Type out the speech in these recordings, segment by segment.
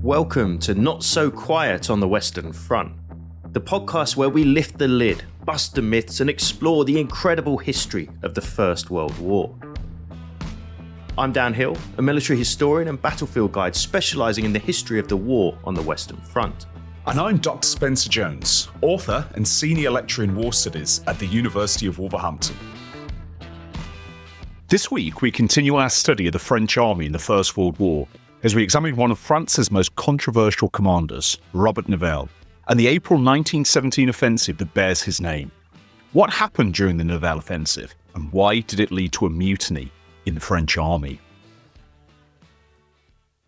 Welcome to Not So Quiet on the Western Front, the podcast where we lift the lid, bust the myths, and explore the incredible history of the First World War. I'm Dan Hill, a military historian and battlefield guide specialising in the history of the war on the Western Front. And I'm Dr. Spencer Jones, author and senior lecturer in war studies at the University of Wolverhampton. This week, we continue our study of the French army in the First World War as we examine one of France's most controversial commanders, Robert Nivelle, and the April 1917 offensive that bears his name. What happened during the Nivelle offensive, and why did it lead to a mutiny in the French army?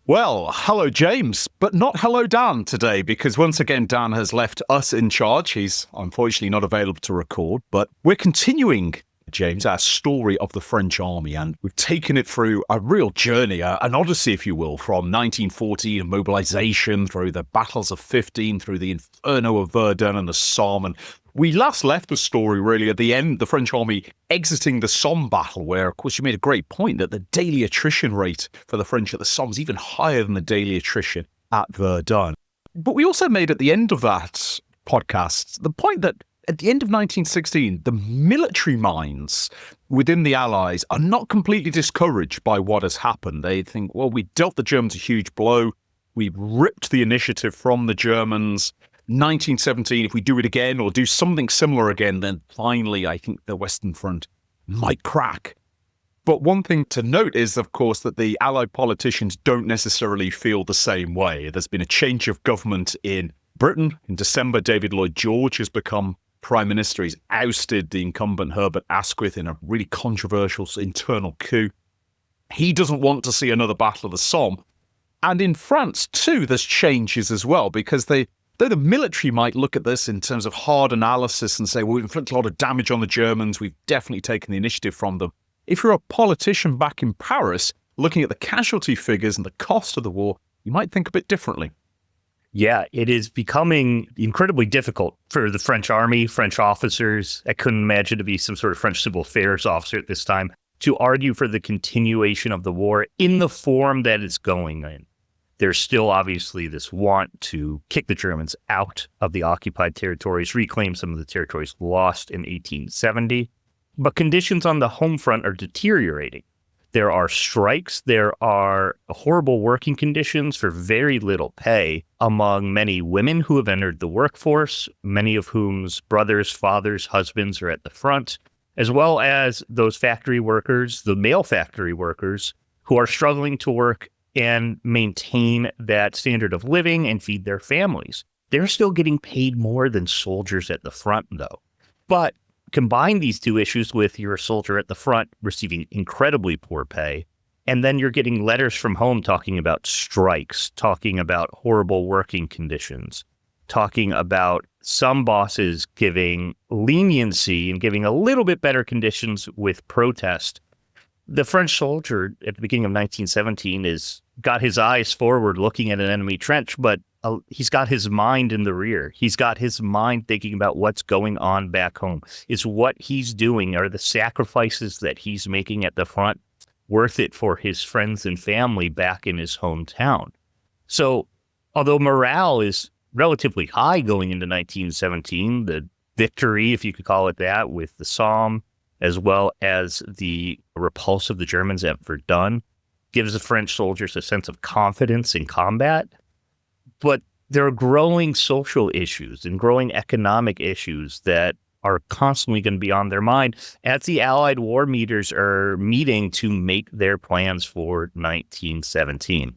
Well, hello James, but not hello Dan today, because once again Dan has left us in charge. He's unfortunately not available to record, but we're continuing, James, our story of the French army, and we've taken it through a real journey, an odyssey, if you will, from 1914 and mobilization, through the battles of 15, through the Inferno of Verdun and the Somme. And we last left the story really at the end, the French army exiting the Somme battle, where, of course, you made a great point that the daily attrition rate for the French at the Somme is even higher than the daily attrition at Verdun. But we also made at the end of that podcast the point that at the end of 1916, the military minds within the Allies are not completely discouraged by what has happened. They think, well, we dealt the Germans a huge blow. We ripped the initiative from the Germans. 1917, if we do it again or do something similar again, then finally, I think the Western Front might crack. But one thing to note is, of course, that the Allied politicians don't necessarily feel the same way. There's been a change of government in Britain. In December, David Lloyd George has become Prime Minister. He's ousted the incumbent Herbert Asquith in a really controversial internal coup. He doesn't want to see another Battle of the Somme. And in France, too, there's changes as well, because though the military might look at this in terms of hard analysis and say, well, we've inflicted a lot of damage on the Germans, we've definitely taken the initiative from them. If you're a politician back in Paris, looking at the casualty figures and the cost of the war, you might think a bit differently. Yeah, it is becoming incredibly difficult for the French army, French officers. I couldn't imagine to be some sort of French civil affairs officer at this time to argue for the continuation of the war in the form that it's going in. There's still obviously this want to kick the Germans out of the occupied territories, reclaim some of the territories lost in 1870. But conditions on the home front are deteriorating. There are strikes. There are horrible working conditions for very little pay among many women who have entered the workforce, many of whom's brothers, fathers, husbands are at the front, as well as those factory workers, the male factory workers, who are struggling to work and maintain that standard of living and feed their families. They're still getting paid more than soldiers at the front, though. But combine these two issues with you're a soldier at the front receiving incredibly poor pay, and then you're getting letters from home talking about strikes, talking about horrible working conditions, talking about some bosses giving leniency and giving a little bit better conditions with protest. The French soldier at the beginning of 1917 is got his eyes forward looking at an enemy trench, but he's got his mind in the rear. He's got his mind thinking about what's going on back home. Is what he's doing, are the sacrifices that he's making at the front worth it for his friends and family back in his hometown? So although morale is relatively high going into 1917, the victory, if you could call it that, with the Somme, as well as the repulse of the Germans at Verdun, gives the French soldiers a sense of confidence in combat. But there are growing social issues and growing economic issues that are constantly going to be on their mind as the Allied war meters are meeting to make their plans for 1917.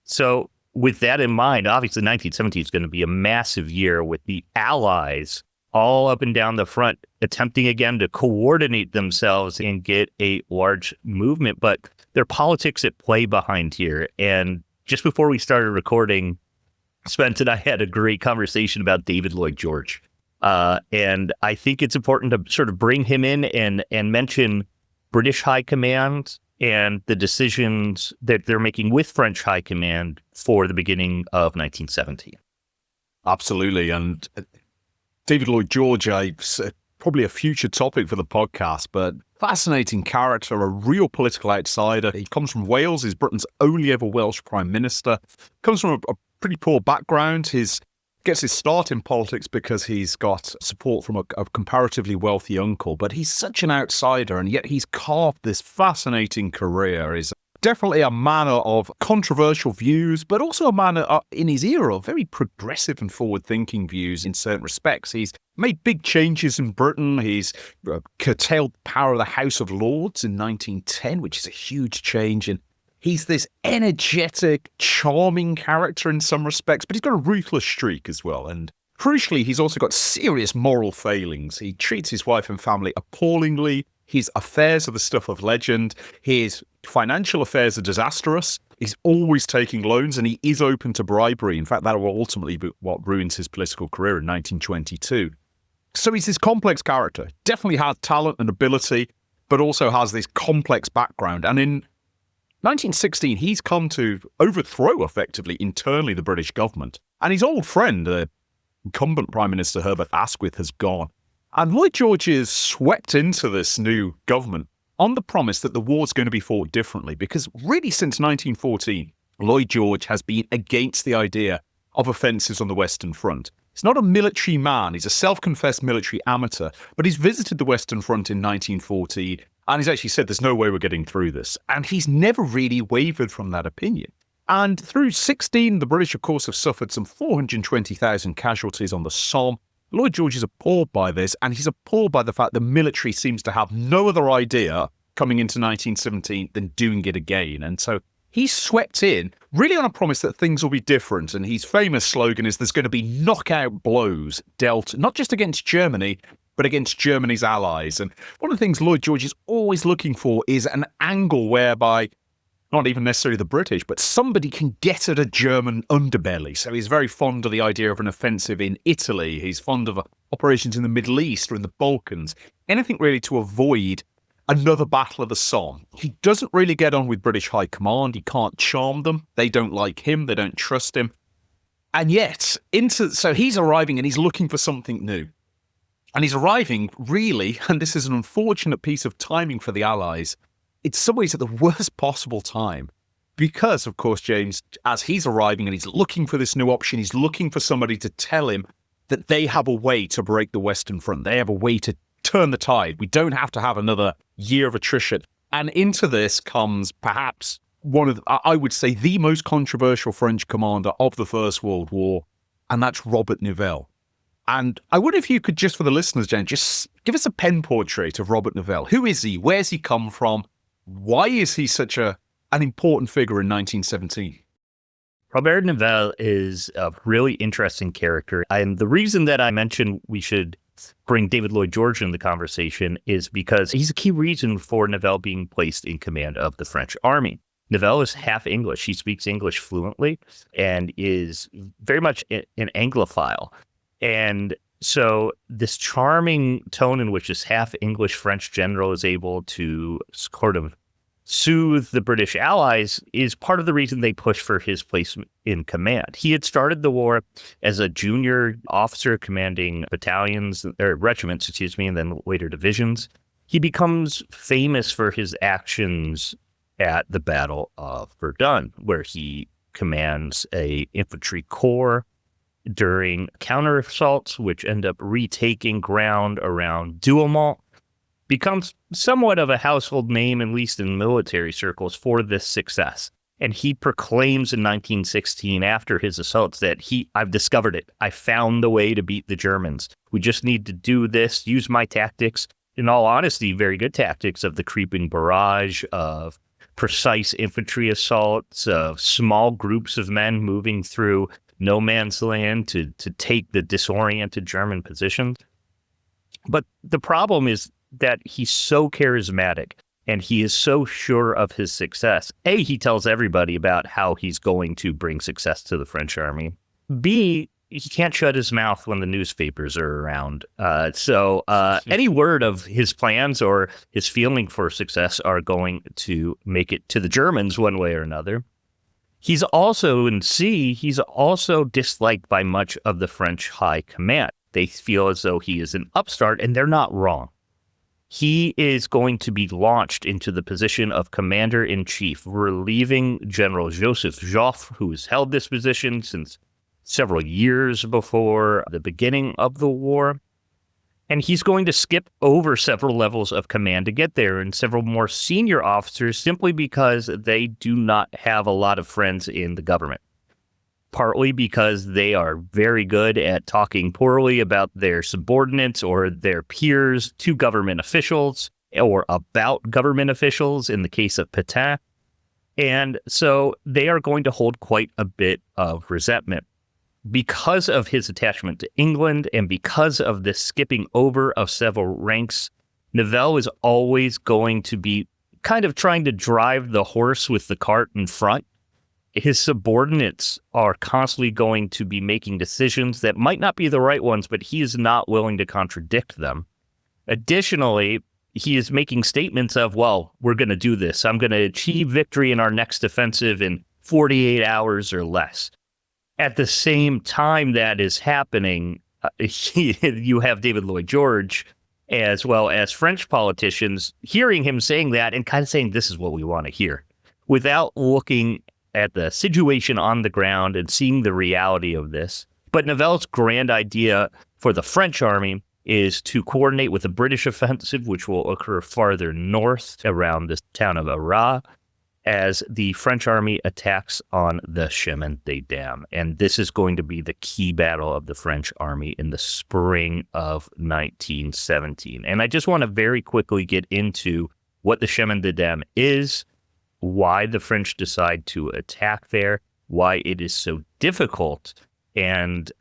So with that in mind, obviously 1917 is going to be a massive year with the Allies all up and down the front, attempting again to coordinate themselves and get a large movement. But there are politics at play behind here. And just before we started recording, Spence and I had a great conversation about David Lloyd George. And I think it's important to sort of bring him in and mention British High Command and the decisions that they're making with French High Command for the beginning of 1917. Absolutely. And David Lloyd George, probably a future topic for the podcast, but fascinating character, a real political outsider. He comes from Wales. He's Britain's only ever Welsh Prime Minister. Comes from a pretty poor background. Gets his start in politics because he's got support from a comparatively wealthy uncle, but he's such an outsider, and yet he's carved this fascinating career. He's definitely a man of controversial views, but also a man in his era of very progressive and forward-thinking views in certain respects. He's made big changes in Britain. He's curtailed the power of the House of Lords in 1910, which is a huge change, and he's this energetic, charming character in some respects, but he's got a ruthless streak as well. And crucially, he's also got serious moral failings. He treats his wife and family appallingly. His affairs are the stuff of legend. His financial affairs are disastrous. He's always taking loans, and he is open to bribery. In fact, that will ultimately be what ruins his political career in 1922. So he's this complex character. Definitely has talent and ability, but also has this complex background. And in 1916, he's come to overthrow, effectively, internally the British government. And his old friend, the incumbent Prime Minister Herbert Asquith, has gone. And Lloyd George is swept into this new government on the promise that the war's going to be fought differently. Because really, since 1914, Lloyd George has been against the idea of offensives on the Western Front. He's not a military man. He's a self-confessed military amateur. But he's visited the Western Front in 1914. And he's actually said, there's no way we're getting through this. And he's never really wavered from that opinion. And through 16, the British, of course, have suffered some 420,000 casualties on the Somme. Lloyd George is appalled by this, and he's appalled by the fact the military seems to have no other idea coming into 1917 than doing it again. And so he's swept in, really on a promise that things will be different. And his famous slogan is there's going to be knockout blows dealt not just against Germany, but against Germany's allies. And one of the things Lloyd George is always looking for is an angle whereby not even necessarily the British, but somebody can get at a German underbelly. So he's very fond of the idea of an offensive in Italy. He's fond of operations in the Middle East or in the Balkans. Anything really to avoid another battle of the Somme. He doesn't really get on with British High Command. He can't charm them. They don't like him. They don't trust him. And yet, so he's arriving and he's looking for something new. And he's arriving, really, and this is an unfortunate piece of timing for the Allies, in some ways at the worst possible time. Because, of course, James, as he's arriving and he's looking for this new option, he's looking for somebody to tell him that they have a way to break the Western Front. They have a way to turn the tide. We don't have to have another year of attrition. And into this comes perhaps one of, I would say, the most controversial French commander of the First World War, and that's Robert Nivelle. And I wonder if you could, just for the listeners, Jen, just give us a pen portrait of Robert Nivelle. Who is he? Where's he come from? Why is he such an important figure in 1917? Robert Nivelle is a really interesting character. And the reason that I mentioned we should bring David Lloyd George in the conversation is because he's a key reason for Nivelle being placed in command of the French army. Nivelle is half English. He speaks English fluently and is very much an Anglophile. And so this charming tone in which this half English French general is able to sort of soothe the British allies is part of the reason they push for his place in command. He had started the war as a junior officer commanding battalions, or regiments, and then later divisions. He becomes famous for his actions at the Battle of Verdun, where he commands a infantry corps during counter-assaults, which end up retaking ground around Douaumont, becomes somewhat of a household name, at least in military circles, for this success. And he proclaims in 1916, after his assaults, that I've discovered it. I found the way to beat the Germans. We just need to do this, use my tactics, in all honesty, very good tactics of the creeping barrage, of precise infantry assaults, of small groups of men moving through no man's land to take the disoriented German positions. But the problem is that he's so charismatic and he is so sure of his success. A, he tells everybody about how he's going to bring success to the French army. B, he can't shut his mouth when the newspapers are around. So any word of his plans or his feeling for success are going to make it to the Germans one way or another. He's also, he's also disliked by much of the French high command. They feel as though he is an upstart, and they're not wrong. he is going to be launched into the position of commander-in-chief, relieving General Joseph Joffre, who has held this position since several years before the beginning of the war. And he's going to skip over several levels of command to get there, and several more senior officers, simply because they do not have a lot of friends in the government. Partly because they are very good at talking poorly about their subordinates or their peers to government officials, or about government officials in the case of Pétain. And so they are going to hold quite a bit of resentment. Because of his attachment to England and because of this skipping over of several ranks, Nivelle is always going to be kind of trying to drive the horse with the cart in front. His subordinates are constantly going to be making decisions that might not be the right ones, but he is not willing to contradict them. Additionally, he is making statements of, well, we're going to do this. I'm going to achieve victory in our next offensive in 48 hours or less. At the same time that is happening, you have David Lloyd George, as well as French politicians, hearing him saying that and kind of saying, this is what we want to hear, without looking at the situation on the ground and seeing the reality of this. But Nivelle's grand idea for the French army is to coordinate with the British offensive, which will occur farther north around the town of Arras, as the French army attacks on the Chemin des Dames. And this is going to be the key battle of the French army in the spring of 1917. And I just want to very quickly get into what the Chemin des Dames is, why the French decide to attack there, why it is so difficult, and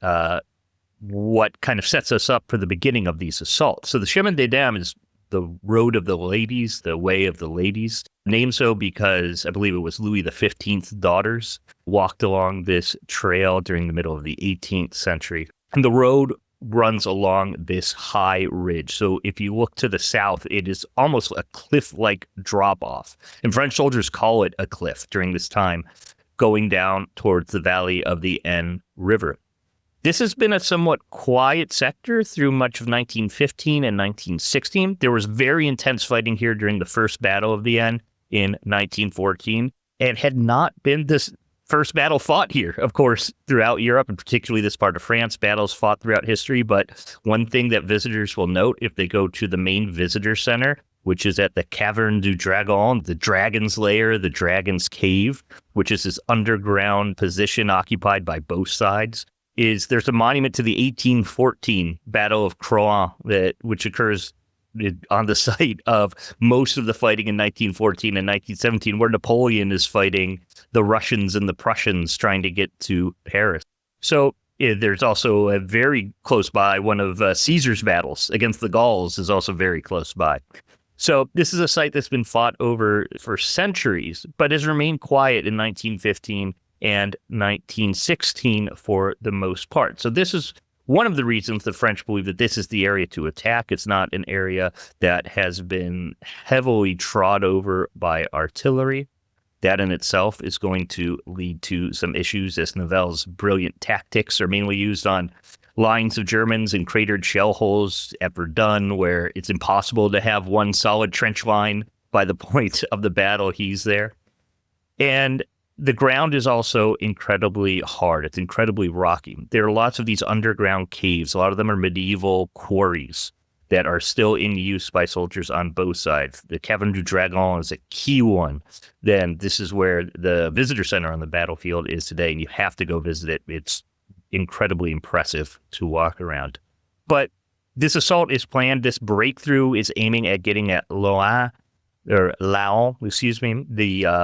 what kind of sets us up for the beginning of these assaults. So the Chemin des Dames is the road of the ladies, the way of the ladies, named so because I believe it was Louis XV's daughters walked along this trail during the middle of the 18th century. And the road runs along this high ridge. So if you look to the south, it is almost a cliff-like drop-off. And French soldiers call it a cliff during this time, going down towards the valley of the Aisne River. This has been a somewhat quiet sector through much of 1915 and 1916. There was very intense fighting here during the First Battle of the Aisne in 1914, and had not been this first battle fought here, of course, throughout Europe, and particularly this part of France, battles fought throughout history. But one thing that visitors will note if they go to the main visitor center, which is at the Caverne du Dragon, the Dragon's Lair, the Dragon's Cave, which is this underground position occupied by both sides, is there's a monument to the 1814 Battle of Croix, which occurs on the site of most of the fighting in 1914 and 1917, where Napoleon is fighting the Russians and the Prussians trying to get to Paris. So there's also a very close by, one of Caesar's battles against the Gauls is also very close by. So this is a site that's been fought over for centuries, but has remained quiet in 1915 and 1916 for the most part. So this is one of the reasons the French believe that this is the area to attack. It's not an area that has been heavily trod over by artillery. That in itself is going to lead to some issues, as Nivelle's brilliant tactics are mainly used on lines of Germans and cratered shell holes at Verdun, where it's impossible to have one solid trench line by the point of the battle he's there. And the ground is also incredibly hard. It's incredibly rocky. There are lots of these underground caves. A lot of them are medieval quarries that are still in use by soldiers on both sides. The Caverne du Dragon is a key one. Then this is where the visitor center on the battlefield is today, and you have to go visit it. It's incredibly impressive to walk around. But this assault is planned. This breakthrough is aiming at getting at Laon, the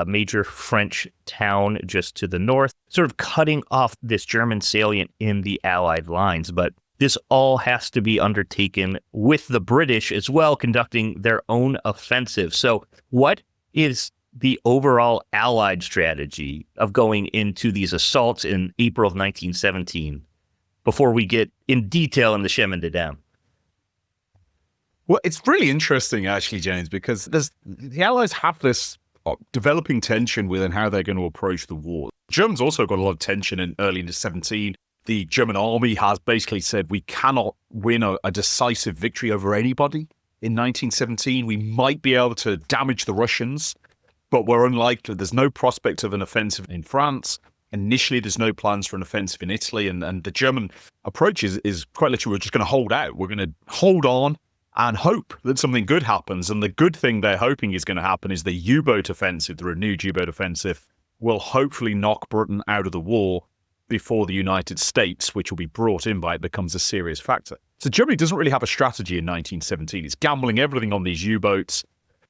major French town just to the north, sort of cutting off this German salient in the Allied lines. But this all has to be undertaken with the British as well, conducting their own offensive. So what is the overall Allied strategy of going into these assaults in April of 1917 before we get in detail in the Chemin des Dames? Well, it's really interesting, actually, James, because the Allies have this developing tension within how they're going to approach the war. Germans also got a lot of tension in early into 17. The German army has basically said we cannot win a decisive victory over anybody in 1917. We might be able to damage the Russians, but we're unlikely. There's no prospect of an offensive in France. Initially, there's no plans for an offensive in Italy, and the German approach is quite literally, we're just going to hold out. We're going to hold on and hope that something good happens. And the good thing they're hoping is going to happen is the U-boat offensive, the renewed U-boat offensive, will hopefully knock Britain out of the war before the United States, which will be brought in by it, becomes a serious factor. So Germany doesn't really have a strategy in 1917. It's gambling everything on these U-boats.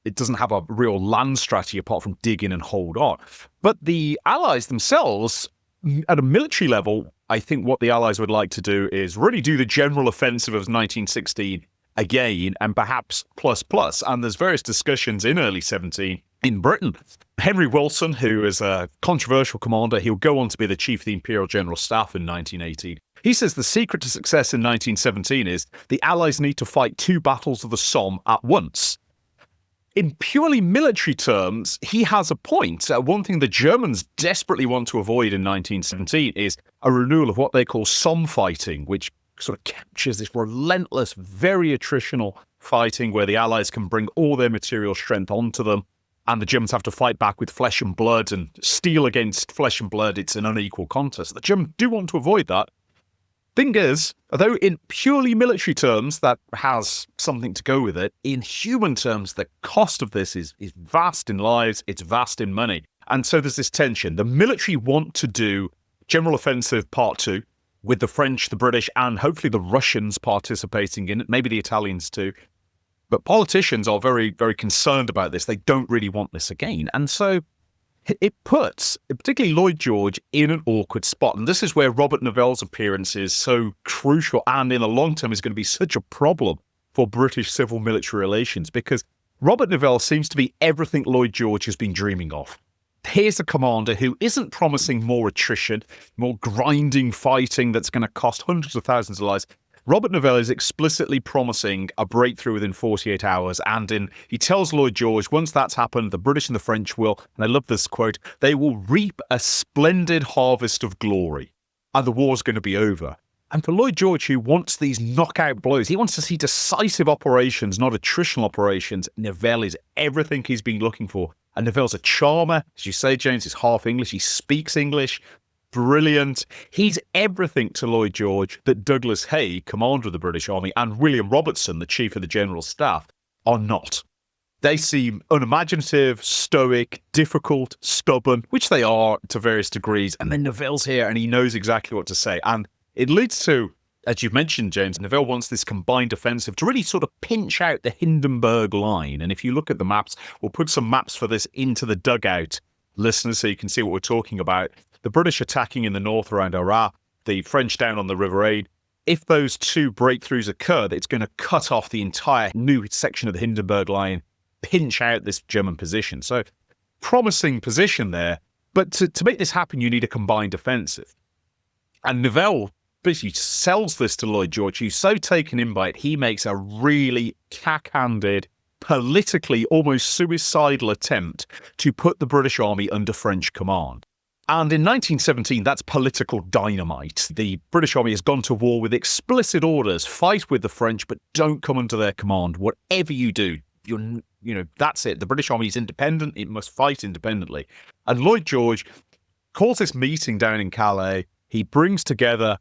It doesn't have a real land strategy apart from dig in and hold on. But the Allies themselves, at a military level, I think what the Allies would like to do is really do the general offensive of 1916 again, and perhaps plus. And there's various discussions in early 17 in Britain. Henry Wilson, who is a controversial commander, he'll go on to be the chief of the Imperial General Staff in 1918. He says the secret to success in 1917 is the Allies need to fight 2 battles of the Somme at once. In purely military terms, he has a point. One thing the Germans desperately want to avoid in 1917 is a renewal of what they call Somme fighting, which sort of captures this relentless, very attritional fighting where the Allies can bring all their material strength onto them, and the Germans have to fight back with flesh and blood, and steel against flesh and blood. It's an unequal contest. The Germans do want to avoid that. Thing is, although in purely military terms that has something to go with it, in human terms the cost of this is vast in lives, it's vast in money. And so there's this tension. The military want to do General Offensive Part 2 with the French, the British, and hopefully the Russians participating in it, maybe the Italians too. But politicians are very, very concerned about this. They don't really want this again. And so it puts, particularly Lloyd George, in an awkward spot. And this is where Robert Nivelle's appearance is so crucial and in the long term is going to be such a problem for British civil-military relations, because Robert Nivelle seems to be everything Lloyd George has been dreaming of. Here's a commander who isn't promising more attrition, more grinding fighting that's going to cost hundreds of thousands of lives. Robert Nivelle is explicitly promising a breakthrough within 48 hours, and he tells Lloyd George, once that's happened, the British and the French will, and I love this quote, they will reap a splendid harvest of glory, and the war's going to be over. And for Lloyd George, who wants these knockout blows, he wants to see decisive operations, not attritional operations, Nivelle is everything he's been looking for. And Nivelle's a charmer, as you say, James, he's half English, he speaks English, brilliant. He's everything to Lloyd George that Douglas Haig, commander of the British Army, and William Robertson, the chief of the General Staff, are not. They seem unimaginative, stoic, difficult, stubborn, which they are to various degrees. And then Nivelle's here and he knows exactly what to say. And it leads to, as you've mentioned, James, Nivelle wants this combined offensive to really sort of pinch out the Hindenburg line. And if you look at the maps, we'll put some maps for this into the dugout, listeners, so you can see what we're talking about. The British attacking in the north around Arras, the French down on the River Aide. If those 2 breakthroughs occur, it's going to cut off the entire new section of the Hindenburg line, pinch out this German position. So, promising position there. But to make this happen, you need a combined offensive. And Nivelle basically sells this to Lloyd George, who's so taken in by it, he makes a really cack-handed, politically almost suicidal attempt to put the British Army under French command. And in 1917, that's political dynamite. The British Army has gone to war with explicit orders, fight with the French, but don't come under their command. Whatever you do, that's it. The British Army is independent. It must fight independently. And Lloyd George calls this meeting down in Calais. He brings together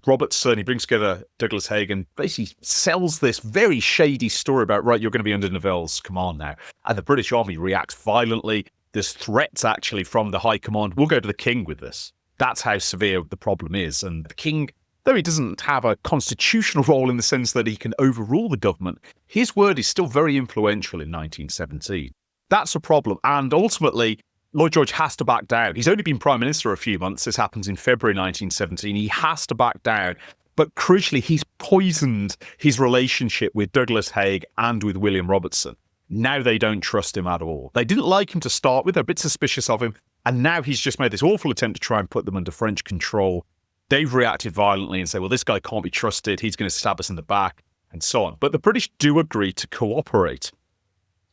Robertson, he brings together Douglas Haig, and basically sells this very shady story about, right, you're going to be under Nivelle's command now. And the British Army reacts violently. There's threats actually from the high command. We'll go to the king with this. That's how severe the problem is. And the king, though he doesn't have a constitutional role in the sense that he can overrule the government, his word is still very influential in 1917. That's a problem. And ultimately, Lloyd George has to back down. He's only been Prime Minister a few months. This happens in February 1917. He has to back down. But crucially, he's poisoned his relationship with Douglas Haig and with William Robertson. Now they don't trust him at all. They didn't like him to start with. They're a bit suspicious of him. And now he's just made this awful attempt to try and put them under French control. They've reacted violently and say, well, this guy can't be trusted. He's going to stab us in the back and so on. But the British do agree to cooperate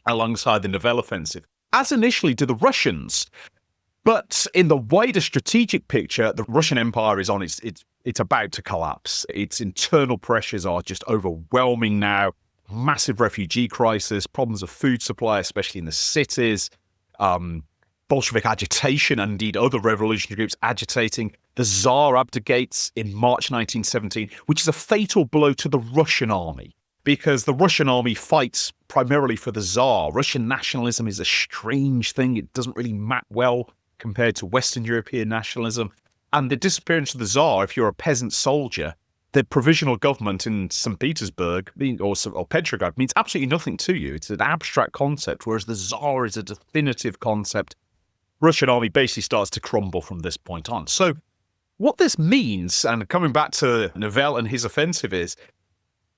alongside the Nivelle offensive, as initially do the Russians. But in the wider strategic picture, the Russian Empire is on it's about to collapse. Its internal pressures are just overwhelming now. massive refugee crisis, problems of food supply, especially in the cities, Bolshevik agitation, and indeed other revolutionary groups agitating. The Tsar abdicates in March 1917, which is a fatal blow to the Russian army, because the Russian army fights primarily for the Tsar. Russian nationalism is a strange thing. It doesn't really map well compared to Western European nationalism. And the disappearance of the Tsar, if you're a peasant soldier, the provisional government in St. Petersburg or Petrograd means absolutely nothing to you. It's an abstract concept, whereas the Tsar is a definitive concept. Russian army basically starts to crumble from this point on. So what this means, and coming back to Nivelle and his offensive, is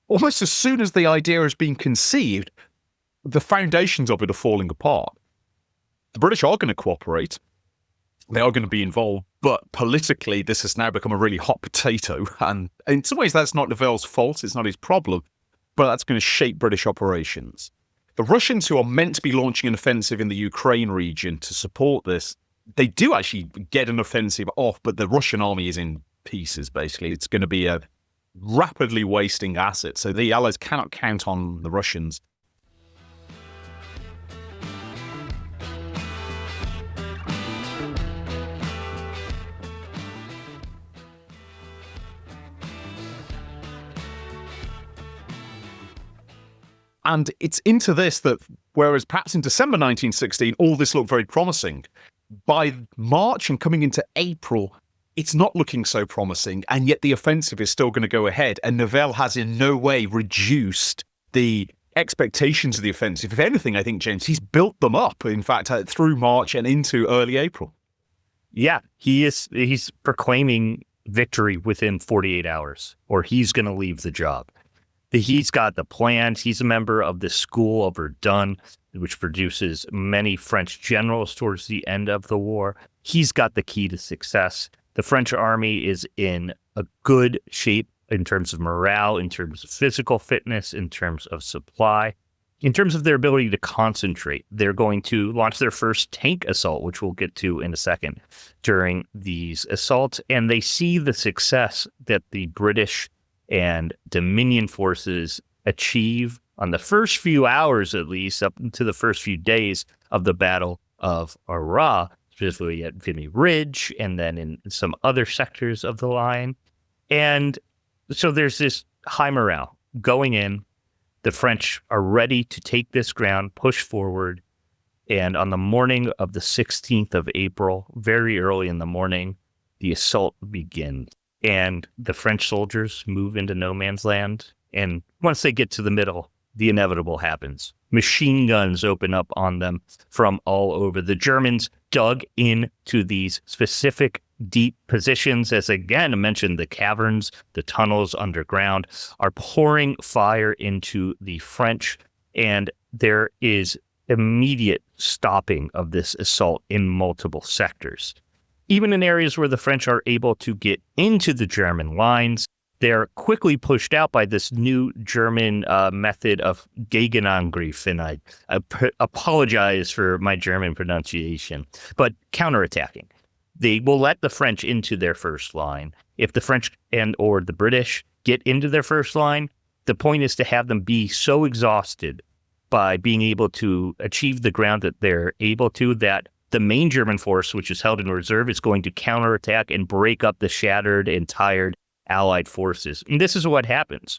almost as soon as the idea has been conceived, the foundations of it are falling apart. The British are going to cooperate. They are going to be involved, but politically, this has now become a really hot potato. And in some ways, that's not Nivelle's fault. It's not his problem, but that's going to shape British operations. The Russians, who are meant to be launching an offensive in the Ukraine region to support this, they do actually get an offensive off, but the Russian army is in pieces, basically. It's going to be a rapidly wasting asset. So the Allies cannot count on the Russians. And it's into this that, whereas perhaps in December 1916, all this looked very promising, by March and coming into April, it's not looking so promising, and yet the offensive is still going to go ahead, and Nivelle has in no way reduced the expectations of the offensive. If anything, I think, James, he's built them up, in fact, through March and into early April. Yeah, he's proclaiming victory within 48 hours, or he's going to leave the job. He's got the plans. He's a member of the School of Verdun, which produces many French generals towards the end of the war. He's got the key to success. The French army is in a good shape in terms of morale, in terms of physical fitness, in terms of supply, in terms of their ability to concentrate. They're going to launch their first tank assault, which we'll get to in a second, during these assaults. And they see the success that the British and Dominion forces achieve on the first few hours, at least, up to the first few days of the Battle of Arras, specifically at Vimy Ridge, and then in some other sectors of the line. And so there's this high morale going in. The French are ready to take this ground, push forward. And on the morning of the 16th of April, very early in the morning, the assault begins. And the French soldiers move into no man's land. And once they get to the middle, the inevitable happens. Machine guns open up on them from all over. The Germans dug into these specific deep positions. As again I mentioned, the caverns, the tunnels underground are pouring fire into the French. And there is immediate stopping of this assault in multiple sectors. Even in areas where the French are able to get into the German lines, they're quickly pushed out by this new German method of Gegenangriff, and I apologize for my German pronunciation, but counterattacking. They will let the French into their first line. If the French and or the British get into their first line, the point is to have them be so exhausted by being able to achieve the ground that they're able to, that the main German force, which is held in reserve, is going to counterattack and break up the shattered and tired Allied forces. And this is what happens.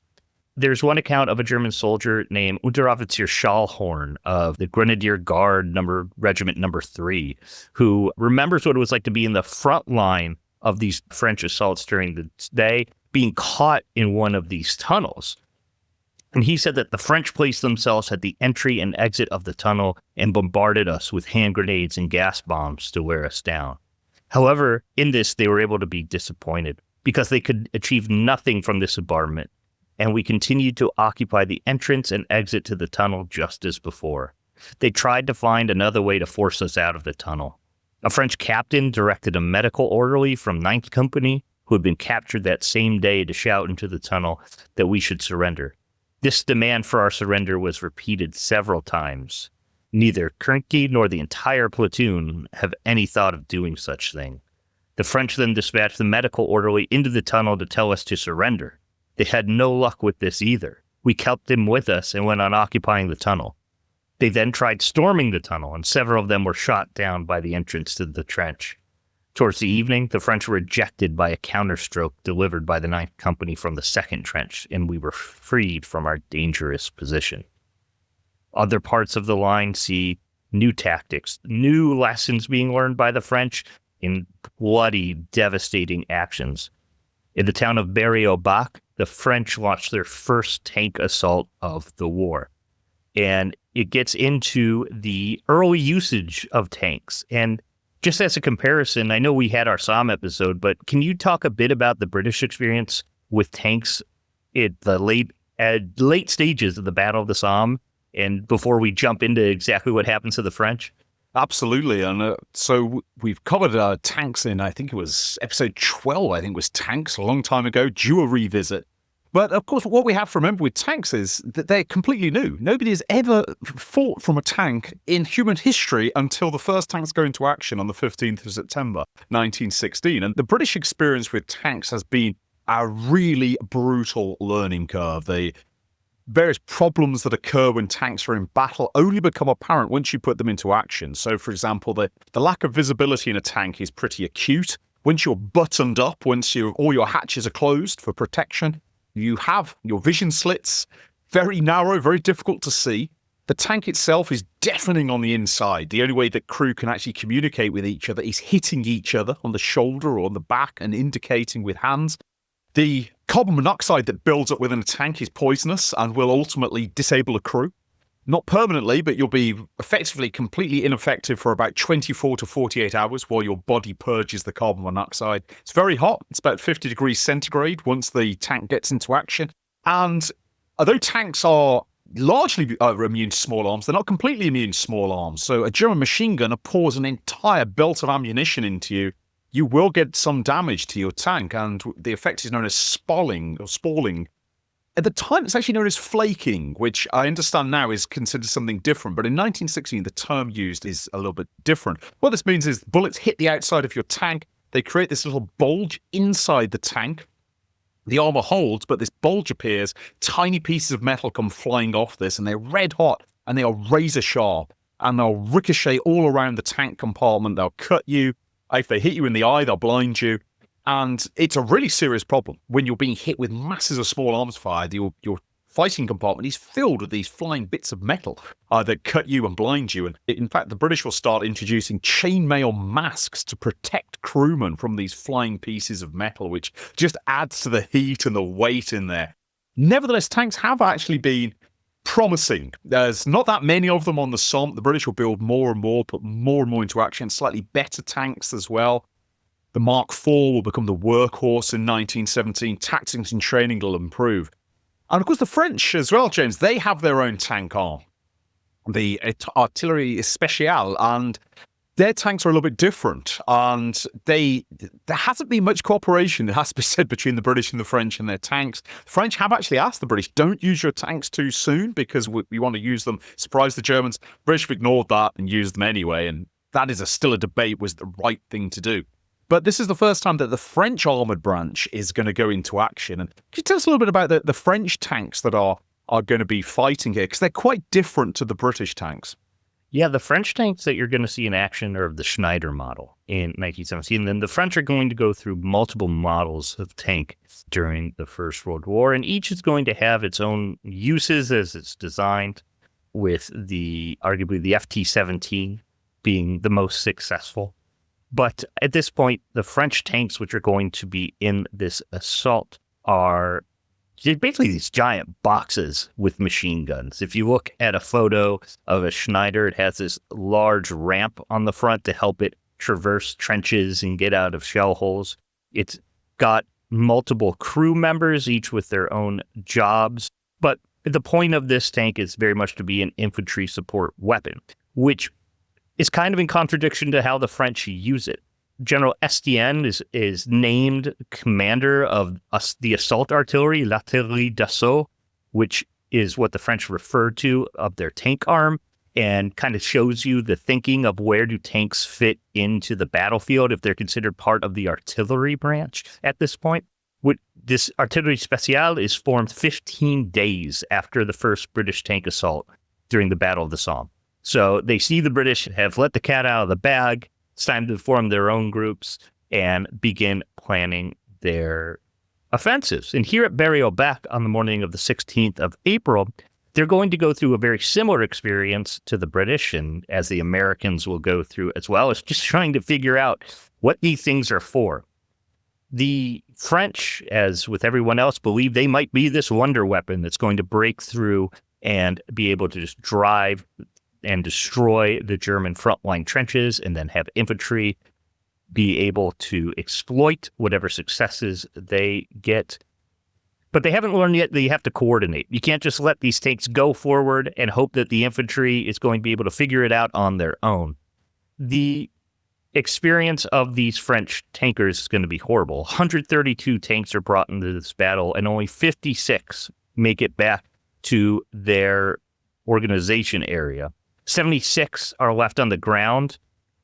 There's one account of a German soldier named Unteroffizier Schallhorn of the Grenadier Guard Regiment number 3, who remembers what it was like to be in the front line of these French assaults during the day, being caught in one of these tunnels. And he said that the French placed themselves at the entry and exit of the tunnel and bombarded us with hand grenades and gas bombs to wear us down. However, in this, they were able to be disappointed because they could achieve nothing from this bombardment, and we continued to occupy the entrance and exit to the tunnel just as before. They tried to find another way to force us out of the tunnel. A French captain directed a medical orderly from 9th Company, who had been captured that same day, to shout into the tunnel that we should surrender. This demand for our surrender was repeated several times. Neither Kernke nor the entire platoon have any thought of doing such thing. The French then dispatched the medical orderly into the tunnel to tell us to surrender. They had no luck with this either. We kept them with us and went on occupying the tunnel. They then tried storming the tunnel, and several of them were shot down by the entrance to the trench. Towards the evening, the French were ejected by a counterstroke delivered by the 9th Company from the 2nd Trench, and we were freed from our dangerous position. Other parts of the line see new tactics, new lessons being learned by the French in bloody, devastating actions. In the town of Berry-au-Bac, the French launched their first tank assault of the war. And it gets into the early usage of tanks. And just as a comparison, I know we had our Somme episode, but can you talk a bit about the British experience with tanks at the late stages of the Battle of the Somme, and before we jump into exactly what happens to the French? Absolutely. And so we've covered tanks in, I think it was episode 12, I think was tanks a long time ago, due a revisit. But of course, what we have to remember with tanks is that they're completely new. Nobody has ever fought from a tank in human history until the first tanks go into action on the 15th of September, 1916. And the British experience with tanks has been a really brutal learning curve. The various problems that occur when tanks are in battle only become apparent once you put them into action. So, for example, the lack of visibility in a tank is pretty acute. Once you're buttoned up, once all your hatches are closed for protection, you have your vision slits, very narrow, very difficult to see. The tank itself is deafening on the inside. The only way that crew can actually communicate with each other is hitting each other on the shoulder or on the back and indicating with hands. The carbon monoxide that builds up within a tank is poisonous and will ultimately disable a crew. Not permanently, but you'll be effectively completely ineffective for about 24 to 48 hours while your body purges the carbon monoxide. It's very hot. It's about 50 degrees centigrade once the tank gets into action. And although tanks are largely immune to small arms, they're not completely immune to small arms. So a German machine gunner pours an entire belt of ammunition into you. You will get some damage to your tank, and the effect is known as spalling. At the time, it's actually known as flaking, which I understand now is considered something different. But in 1916, the term used is a little bit different. What this means is bullets hit the outside of your tank. They create this little bulge inside the tank. The armor holds, but this bulge appears. Tiny pieces of metal come flying off this, and they're red hot, and they are razor sharp. And they'll ricochet all around the tank compartment. They'll cut you. If they hit you in the eye, they'll blind you. And it's a really serious problem when you're being hit with masses of small arms fire. Your fighting compartment is filled with these flying bits of metal that cut you and blind you. And in fact, the British will start introducing chainmail masks to protect crewmen from these flying pieces of metal, which just adds to the heat and the weight in there. Nevertheless, tanks have actually been promising. There's not that many of them on the Somme. The British will build more and more, put more and more into action, slightly better tanks as well. The Mark IV will become the workhorse in 1917. Tactics and training will improve. And of course, the French as well, James, they have their own tank arm, the Artillerie Spéciale, and their tanks are a little bit different. And there hasn't been much cooperation, it has to be said, between the British and the French and their tanks. The French have actually asked the British, don't use your tanks too soon because we want to use them, surprise the Germans. British have ignored that and used them anyway. And that is still a debate, was the right thing to do. But this is the first time that the French armoured branch is going to go into action. And can you tell us a little bit about the French tanks that are going to be fighting here? Because they're quite different to the British tanks. Yeah, the French tanks that you're going to see in action are of the Schneider model in 1917. And then the French are going to go through multiple models of tank during the First World War. And each is going to have its own uses as it's designed, with arguably the FT-17 being the most successful. But at this point, the French tanks, which are going to be in this assault, are basically these giant boxes with machine guns. If you look at a photo of a Schneider, it has this large ramp on the front to help it traverse trenches and get out of shell holes. It's got multiple crew members, each with their own jobs. But the point of this tank is very much to be an infantry support weapon, which is kind of in contradiction to how the French use it. General Estienne is named commander of the assault artillery, l'artillerie d'assaut, which is what the French refer to of their tank arm, and kind of shows you the thinking of where do tanks fit into the battlefield if they're considered part of the artillery branch at this point. This artillerie spéciale is formed 15 days after the first British tank assault during the Battle of the Somme. So they see the British have let the cat out of the bag. It's time to form their own groups and begin planning their offensives. And here at Berry-au-Bac on the morning of the 16th of April, they're going to go through a very similar experience to the British, and as the Americans will go through as well, is just trying to figure out what these things are for. The French, as with everyone else, believe they might be this wonder weapon that's going to break through and be able to just drive and destroy the German frontline trenches, and then have infantry be able to exploit whatever successes they get. But they haven't learned yet that you have to coordinate. You can't just let these tanks go forward and hope that the infantry is going to be able to figure it out on their own. The experience of these French tankers is going to be horrible. 132 tanks are brought into this battle, and only 56 make it back to their organization area. 76 are left on the ground.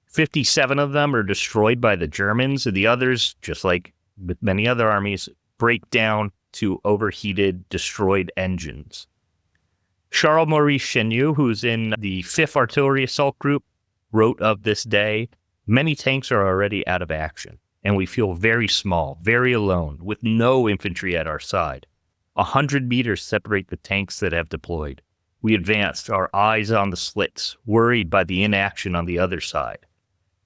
57 of them are destroyed by the Germans, and the others, just like with many other armies, break down to overheated, destroyed engines. Charles-Maurice Chenu, who's in the 5th Artillery Assault Group, wrote of this day, "Many tanks are already out of action, and we feel very small, very alone, with no infantry at our side. 100 meters separate the tanks that have deployed. We advanced, our eyes on the slits, worried by the inaction on the other side,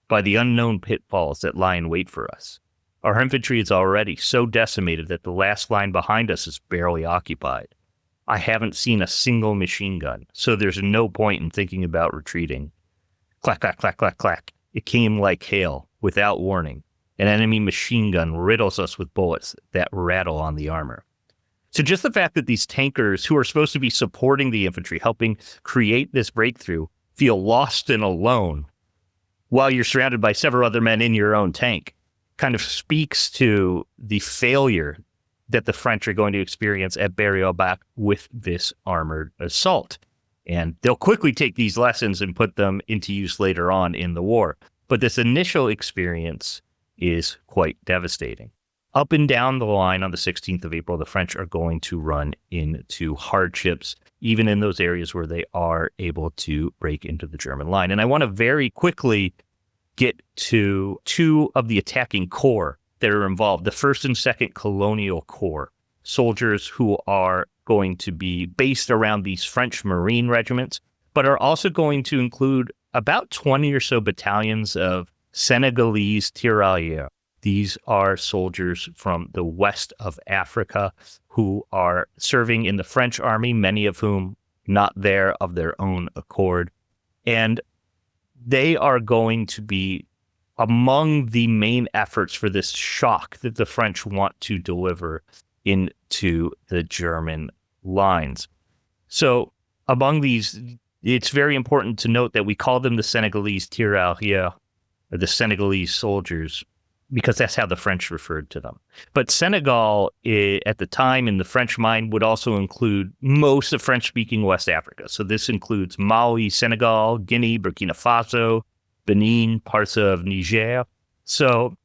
by the unknown pitfalls that lie in wait for us. Our infantry is already so decimated that the last line behind us is barely occupied. I haven't seen a single machine gun, so there's no point in thinking about retreating. Clack, clack, clack, clack, clack. It came like hail, without warning. An enemy machine gun riddles us with bullets that rattle on the armor." So just the fact that these tankers, who are supposed to be supporting the infantry, helping create this breakthrough, feel lost and alone while you're surrounded by several other men in your own tank, kind of speaks to the failure that the French are going to experience at Berry-au-Bac with this armored assault. And they'll quickly take these lessons and put them into use later on in the war. But this initial experience is quite devastating. Up and down the line on the 16th of April, the French are going to run into hardships, even in those areas where they are able to break into the German line. And I want to very quickly get to two of the attacking corps that are involved, the 1st and 2nd Colonial Corps, soldiers who are going to be based around these French Marine regiments, but are also going to include about 20 or so battalions of Senegalese tirailleurs. These are soldiers from the west of Africa who are serving in the French army, many of whom not there of their own accord. And they are going to be among the main efforts for this shock that the French want to deliver into the German lines. So among these, it's very important to note that we call them the Senegalese tirailleurs, or the Senegalese soldiers, because that's how the French referred to them. But Senegal, at the time in the French mind, would also include most of French-speaking West Africa. So this includes Mali, Senegal, Guinea, Burkina Faso, Benin, parts of Niger. So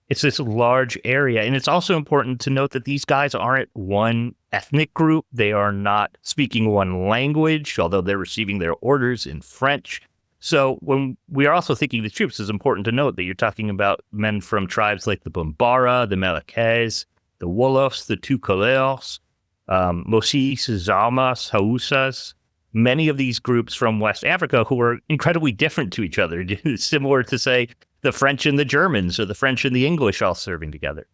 it's this large area. And it's also important to note that these guys aren't one ethnic group. They are not speaking one language, although they're receiving their orders in French. So when we are also thinking the troops, it's important to note that you're talking about men from tribes like the Bambara, the Malakas, the Wolofs, the Toucouleurs, Mosis, Zarmas, Hausas, many of these groups from West Africa who are incredibly different to each other, similar to, say, the French and the Germans or the French and the English all serving together.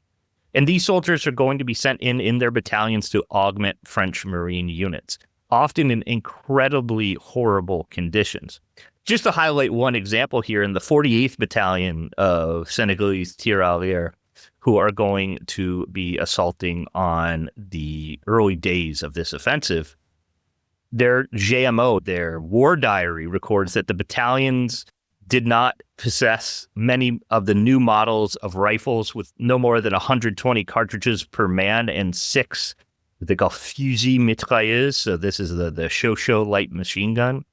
And these soldiers are going to be sent in their battalions to augment French Marine units, often in incredibly horrible conditions. Just to highlight one example here, in the 48th Battalion of Senegalese tirailleurs, who are going to be assaulting on the early days of this offensive, their GMO, their war diary, records that the battalions did not possess many of the new models of rifles with no more than 120 cartridges per man and 6 what they call fusil mitrailleuse. So this is the Shosho light machine gun.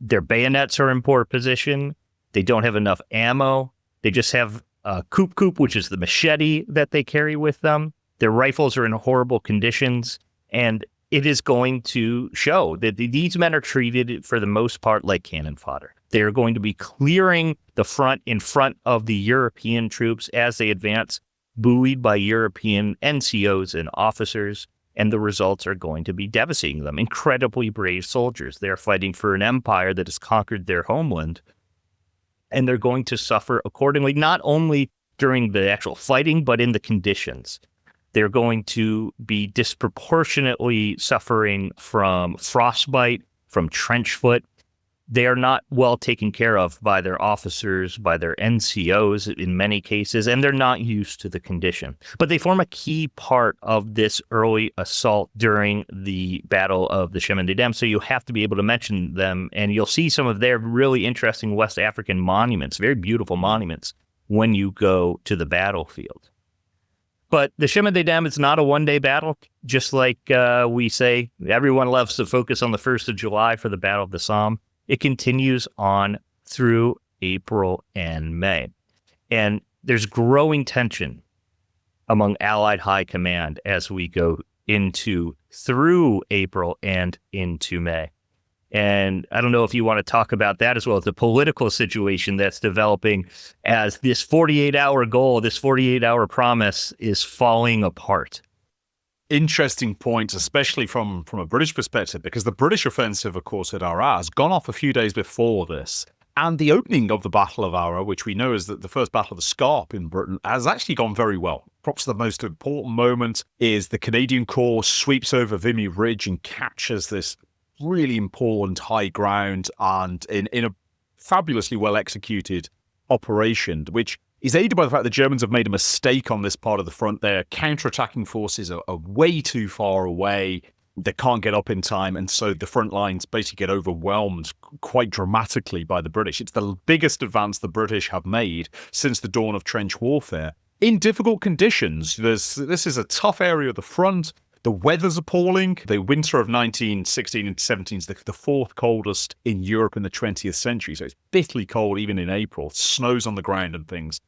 Their bayonets are in poor position. They don't have enough ammo. They just have a coupe, which is the machete that they carry with them. Their rifles are in horrible conditions, and it is going to show that these men are treated, for the most part, like cannon fodder. They're going to be clearing the front in front of the European troops as they advance, buoyed by European NCOs and officers, and the results are going to be devastating them. Incredibly brave soldiers. They're fighting for an empire that has conquered their homeland, and they're going to suffer accordingly, not only during the actual fighting, but in the conditions. They're going to be disproportionately suffering from frostbite, from trench foot. They are not well taken care of by their officers, by their NCOs in many cases, and they're not used to the condition. But they form a key part of this early assault during the Battle of the Chemin des Dames, so you have to be able to mention them, and you'll see some of their really interesting West African monuments, very beautiful monuments, when you go to the battlefield. But the Chemin des Dames is not a one-day battle, just like we say. Everyone loves to focus on the 1st of July for the Battle of the Somme. It continues on through April and May. And there's growing tension among Allied high command as we go through April and into May. And I don't know if you want to talk about that as well as the political situation that's developing as this 48-hour goal, this 48-hour promise is falling apart. Interesting point, especially from a British perspective, because the British offensive, of course, at Arras gone off a few days before this. And the opening of the Battle of Arras, which we know is the first Battle of the Scarpe in Britain, has actually gone very well. Perhaps the most important moment is the Canadian Corps sweeps over Vimy Ridge and captures this really important high ground, and in a fabulously well executed operation, which is aided by the fact the Germans have made a mistake on this part of the front. Their counterattacking forces are way too far away. They can't get up in time, and so the front lines basically get overwhelmed quite dramatically by the British. It's the biggest advance the British have made since the dawn of trench warfare. In difficult conditions, this is a tough area of the front. The weather's appalling. The winter of 1916 and 17 is the fourth coldest in Europe in the 20th century. So it's bitterly cold even in April. Snows on the ground and things.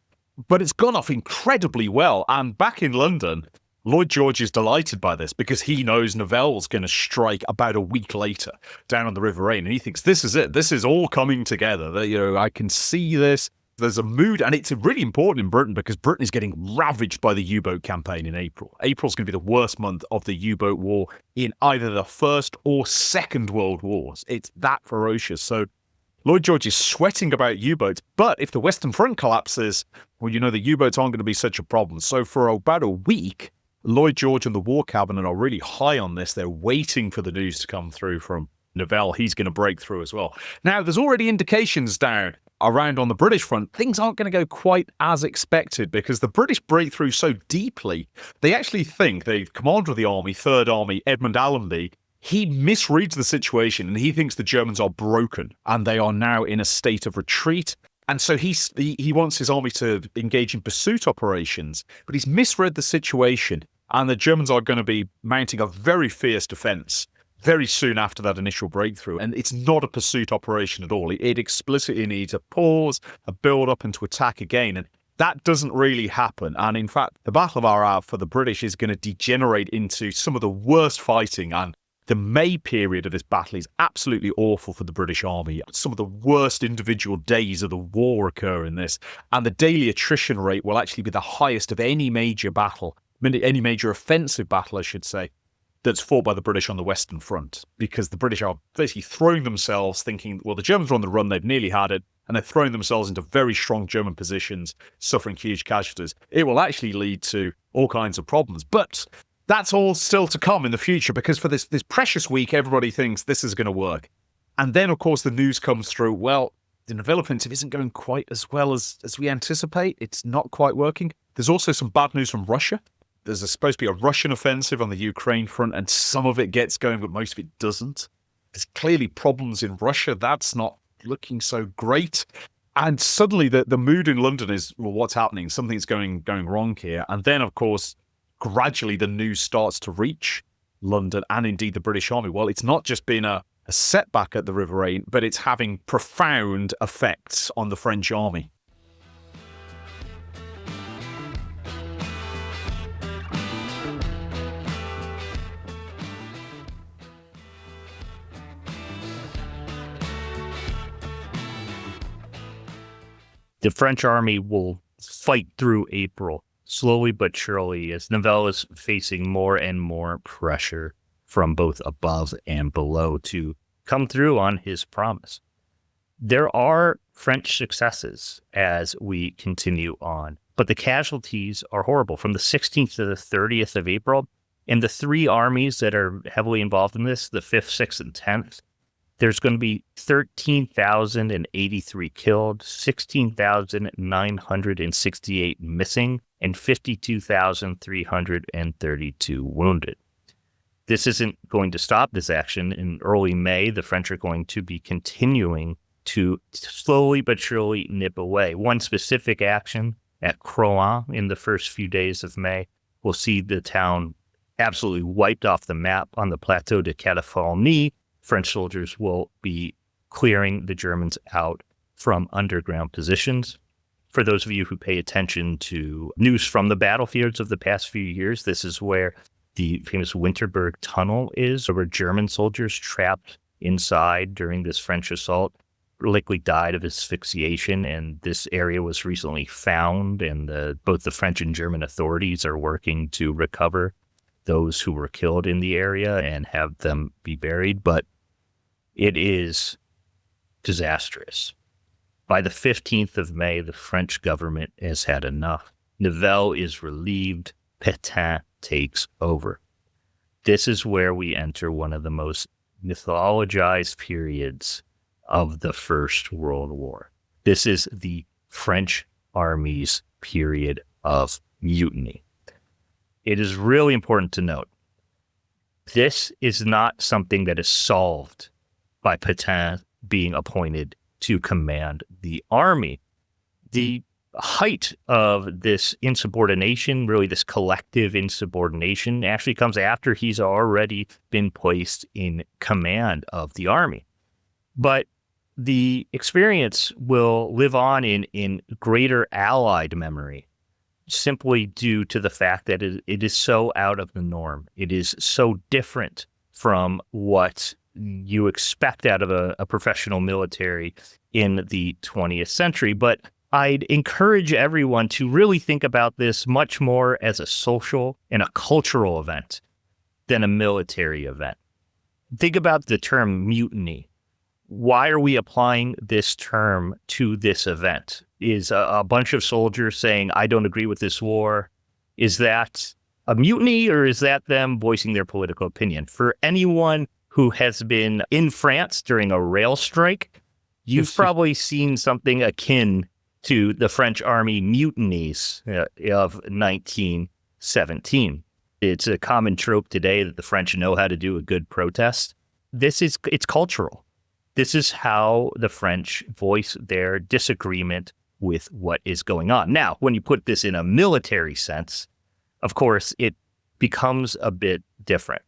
But it's gone off incredibly well. And back in London, Lloyd George is delighted by this because he knows Nivelle's going to strike about a week later down on the River Rhine. And he thinks, this is it. This is all coming together. I can see this. There's a mood, and it's really important in Britain because Britain is getting ravaged by the U-boat campaign in April. April's going to be the worst month of the U-boat war in either the First or Second World Wars. It's that ferocious. So Lloyd George is sweating about U-boats, but if the Western Front collapses, well, the U-boats aren't going to be such a problem. So for about a week, Lloyd George and the War Cabinet are really high on this. They're waiting for the news to come through from Nivelle. He's going to break through as well. Now, there's already indications down around on the British front, things aren't going to go quite as expected because the British break through so deeply. They actually think the commander of the army, Third Army, Edmund Allenby, he misreads the situation and he thinks the Germans are broken and they are now in a state of retreat. And so he wants his army to engage in pursuit operations, but he's misread the situation and the Germans are going to be mounting a very fierce defense very soon after that initial breakthrough. And it's not a pursuit operation at all. It explicitly needs a pause, a build-up, and to attack again. And that doesn't really happen. And in fact, the Battle of Arras for the British is going to degenerate into some of the worst fighting. And the May period of this battle is absolutely awful for the British Army. Some of the worst individual days of the war occur in this. And the daily attrition rate will actually be the highest of any major battle, any major offensive battle, I should say, that's fought by the British on the Western Front, because the British are basically throwing themselves thinking, well, the Germans are on the run, they've nearly had it, and they're throwing themselves into very strong German positions, suffering huge casualties. It will actually lead to all kinds of problems. But that's all still to come in the future, because for this precious week, everybody thinks this is going to work. And then, of course, the news comes through, well, the Nivelle offensive isn't going quite as well as we anticipate. It's not quite working. There's also some bad news from Russia. There's supposed to be a Russian offensive on the Ukraine front, and some of it gets going, but most of it doesn't. There's clearly problems in Russia. That's not looking so great. And suddenly the mood in London is, well, what's happening? Something's going wrong here. And then, of course, gradually the news starts to reach London and indeed the British Army. Well, it's not just been a setback at the River Rhine, but it's having profound effects on the French army. The French army will fight through April, slowly but surely, as Nivelle is facing more and more pressure from both above and below to come through on his promise. There are French successes as we continue on, but the casualties are horrible. From the 16th to the 30th of April, and the three armies that are heavily involved in this, the 5th, 6th, and 10th, there's going to be 13,083 killed, 16,968 missing, and 52,332 wounded. This isn't going to stop this action. In early May, the French are going to be continuing to slowly but surely nip away. One specific action at Croix in the first few days of May will see the town absolutely wiped off the map. On the Plateau de Californie, French soldiers will be clearing the Germans out from underground positions. For those of you who pay attention to news from the battlefields of the past few years, this is where the famous Winterberg Tunnel is, where German soldiers trapped inside during this French assault likely died of asphyxiation, and this area was recently found, and both the French and German authorities are working to recover those who were killed in the area and have them be buried, but it is disastrous. By the 15th of May, the French government has had enough. Nivelle is relieved. Pétain takes over. This is where we enter one of the most mythologized periods of the First World War. This is the French army's period of mutiny. It is really important to note, this is not something that is solved by Pétain being appointed to command the army. The height of this insubordination, really this collective insubordination, actually comes after he's already been placed in command of the army. But the experience will live on in greater Allied memory, simply due to the fact that it is so out of the norm. It is so different from what you expect out of a professional military in the 20th century. But I'd encourage everyone to really think about this much more as a social and a cultural event than a military event. Think about the term mutiny. Why are we applying this term to this event? Is a bunch of soldiers saying, I don't agree with this war? Is that a mutiny, or is that them voicing their political opinion? For anyone who has been in France during a rail strike, you've probably seen something akin to the French army mutinies of 1917. It's a common trope today that the French know how to do a good protest. It's cultural. This is how the French voice their disagreement with what is going on. Now, when you put this in a military sense, of course, it becomes a bit different.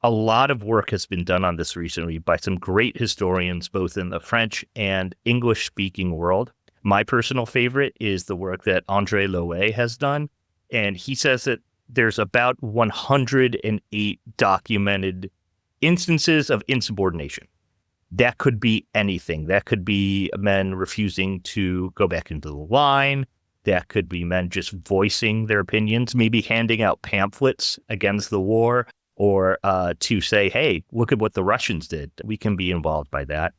A lot of work has been done on this recently by some great historians, both in the French and English-speaking world. My personal favorite is the work that André Lloyd has done, and he says that there's about 108 documented instances of insubordination. That could be anything. That could be men refusing to go back into the line. That could be men just voicing their opinions, maybe handing out pamphlets against the war, or to say, hey, look at what the Russians did. We can be involved by that.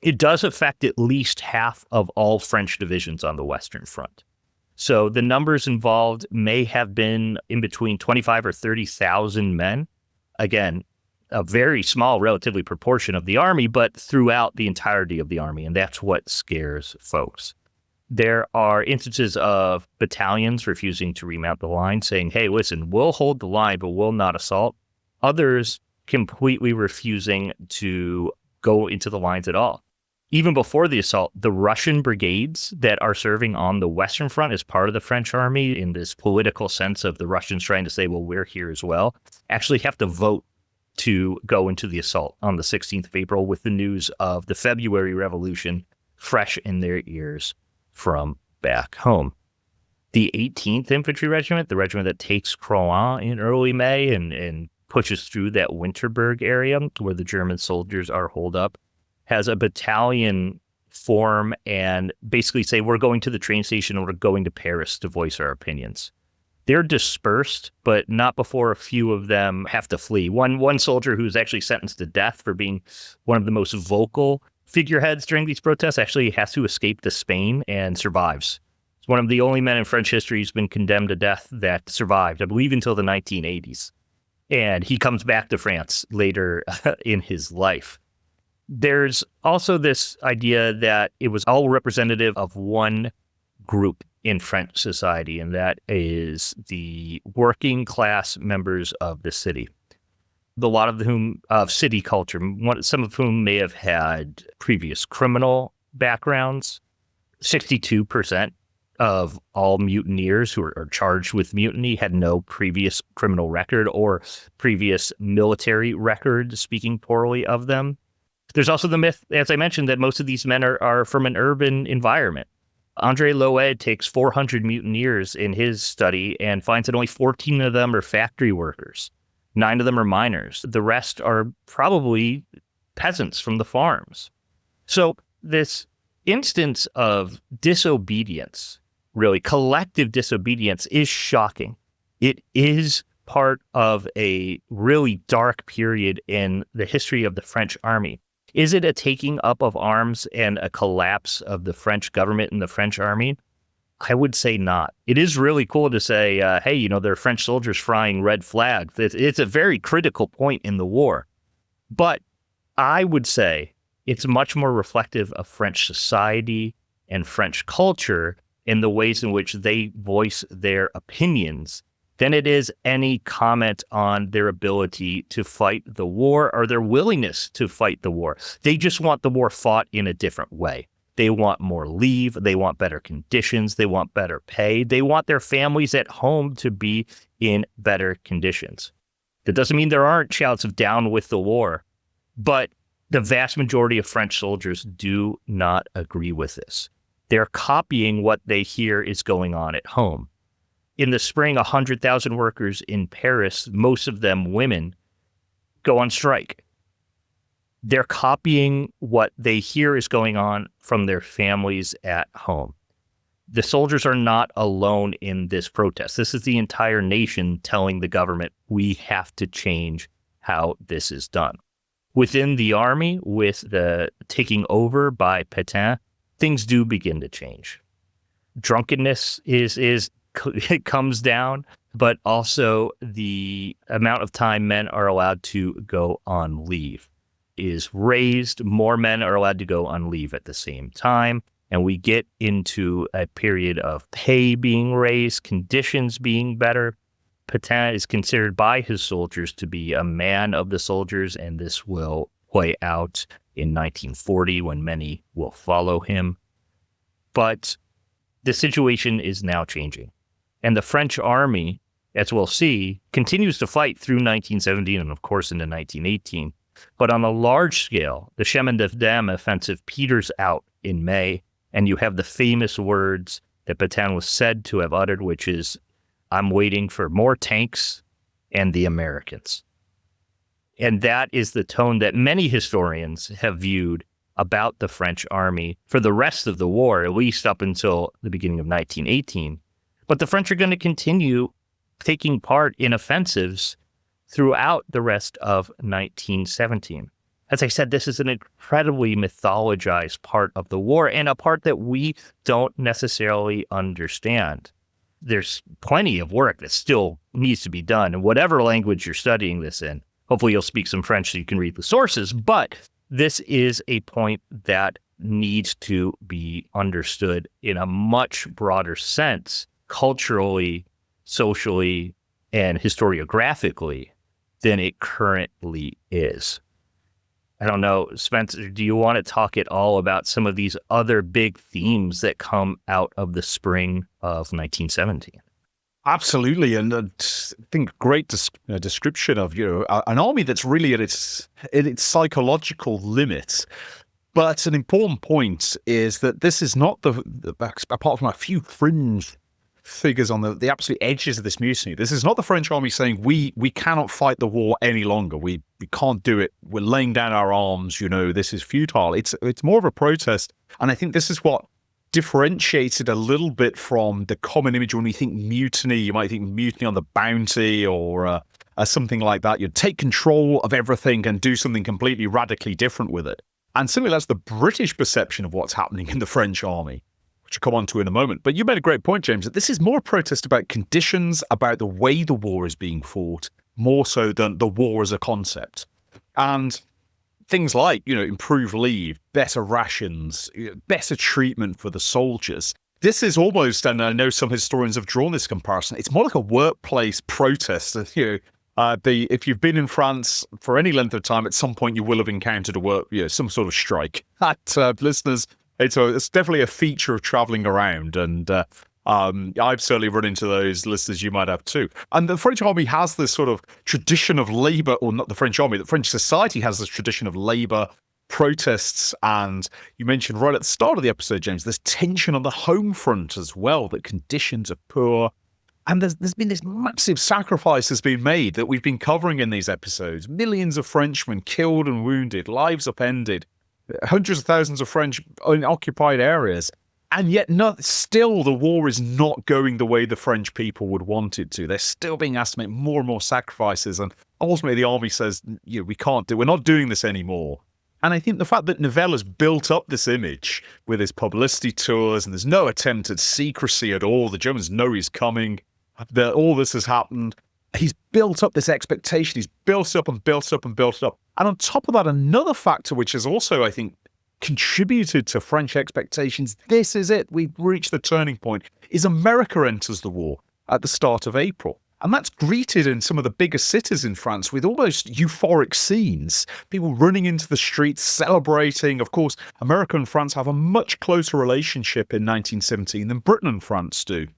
It does affect at least half of all French divisions on the Western Front. So the numbers involved may have been in between 25 or 30,000 men. Again, a very small, relatively proportion of the army, but throughout the entirety of the army. And that's what scares folks. There are instances of battalions refusing to remount the line, saying, hey, listen, we'll hold the line, but we'll not assault. Others completely refusing to go into the lines at all. Even before the assault, the Russian brigades that are serving on the Western Front as part of the French army, in this political sense of the Russians trying to say, well, we're here as well, actually have to vote to go into the assault on the 16th of April, with the news of the February Revolution fresh in their ears from back home. The 18th Infantry Regiment, the regiment that takes Croix in early May and pushes through that Winterberg area where the German soldiers are holed up, has a battalion form and basically say, we're going to the train station and we're going to Paris to voice our opinions. They're dispersed, but not before a few of them have to flee. One soldier who's actually sentenced to death for being one of the most vocal figureheads during these protests actually has to escape to Spain and survives. He's one of the only men in French history who's been condemned to death that survived, I believe, until the 1980s. And he comes back to France later in his life. There's also this idea that it was all representative of one group in French society, and that is the working class members of the city. A lot of whom of city culture, some of whom may have had previous criminal backgrounds. 62% of all mutineers who are charged with mutiny had no previous criminal record or previous military record speaking poorly of them. There's also the myth, as I mentioned, that most of these men are from an urban environment. André Lloyd takes 400 mutineers in his study and finds that only 14 of them are factory workers. 9 of them are miners. The rest are probably peasants from the farms. So this instance of disobedience, really collective disobedience, is shocking. It is part of a really dark period in the history of the French army. Is it a taking up of arms and a collapse of the French government and the French army? I would say not. It is really cool to say, hey, there are French soldiers flying red flags. It's a very critical point in the war. But I would say it's much more reflective of French society and French culture in the ways in which they voice their opinions than it is any comment on their ability to fight the war or their willingness to fight the war. They just want the war fought in a different way. They want more leave. They want better conditions. They want better pay. They want their families at home to be in better conditions. That doesn't mean there aren't shouts of down with the war, but the vast majority of French soldiers do not agree with this. They're copying what they hear is going on at home. In the spring, 100,000 workers in Paris, most of them women, go on strike. They're copying what they hear is going on from their families at home. The soldiers are not alone in this protest. This is the entire nation telling the government, we have to change how this is done. Within the army, with the taking over by Pétain, things do begin to change. Drunkenness it comes down, but also the amount of time men are allowed to go on leave is raised. More men are allowed to go on leave at the same time. And we get into a period of pay being raised, conditions being better. Pétain is considered by his soldiers to be a man of the soldiers, and this will play out in 1940 when many will follow him. But the situation is now changing. And the French army, as we'll see, continues to fight through 1917 and, of course, into 1918. But on a large scale, the Chemin offensive peters out in May, and you have the famous words that Pétain was said to have uttered, which is, I'm waiting for more tanks and the Americans. And that is the tone that many historians have viewed about the French army for the rest of the war, at least up until the beginning of 1918. But the French are going to continue taking part in offensives throughout the rest of 1917. As I said, this is an incredibly mythologized part of the war and a part that we don't necessarily understand. There's plenty of work that still needs to be done in whatever language you're studying this in. Hopefully you'll speak some French so you can read the sources, but this is a point that needs to be understood in a much broader sense, culturally, socially, and historiographically than it currently is. I don't know, Spencer, do you want to talk at all about some of these other big themes that come out of the spring of 1917? Absolutely, and I think great description of an army that's really at its psychological limit. But an important point is that this is not the apart from a few fringe figures on the absolute edges of this mutiny. This is not the French army saying we cannot fight the war any longer. We can't do it. We're laying down our arms. This is futile. It's more of a protest, and I think this is what differentiated a little bit from the common image. When we think mutiny, you might think mutiny on the Bounty or something like that. You'd take control of everything and do something completely radically different with it. And certainly that's the British perception of what's happening in the French army, which I'll come on to in a moment. But you made a great point, James, that this is more a protest about conditions, about the way the war is being fought, more so than the war as a concept. And things like, improved leave, better rations, better treatment for the soldiers. This is almost, and I know some historians have drawn this comparison, it's more like a workplace protest. If you've been in France for any length of time, at some point you will have encountered some sort of strike. Listeners, it's definitely a feature of traveling around, and I've certainly run into those, listeners, you might have too. And the French army has this sort of tradition of labour, or not the French army, the French society has this tradition of labour protests, and you mentioned right at the start of the episode, James, there's tension on the home front as well, that conditions are poor. And there's been this massive sacrifice has been made that we've been covering in these episodes. Millions of Frenchmen killed and wounded, lives upended, hundreds of thousands of French in occupied areas. And yet still the war is not going the way the French people would want it to. They're still being asked to make more and more sacrifices. And ultimately the army says, we're not doing this anymore. And I think the fact that Nivelle has built up this image with his publicity tours, and there's no attempt at secrecy at all. The Germans know he's coming. That all this has happened. He's built up this expectation. He's built up and built up and built up. And on top of that, another factor which has also, I think, contributed to French expectations, this is it, we've reached the turning point, is America enters the war at the start of April. And that's greeted in some of the biggest cities in France with almost euphoric scenes. People running into the streets, celebrating. Of course, America and France have a much closer relationship in 1917 than Britain and France do.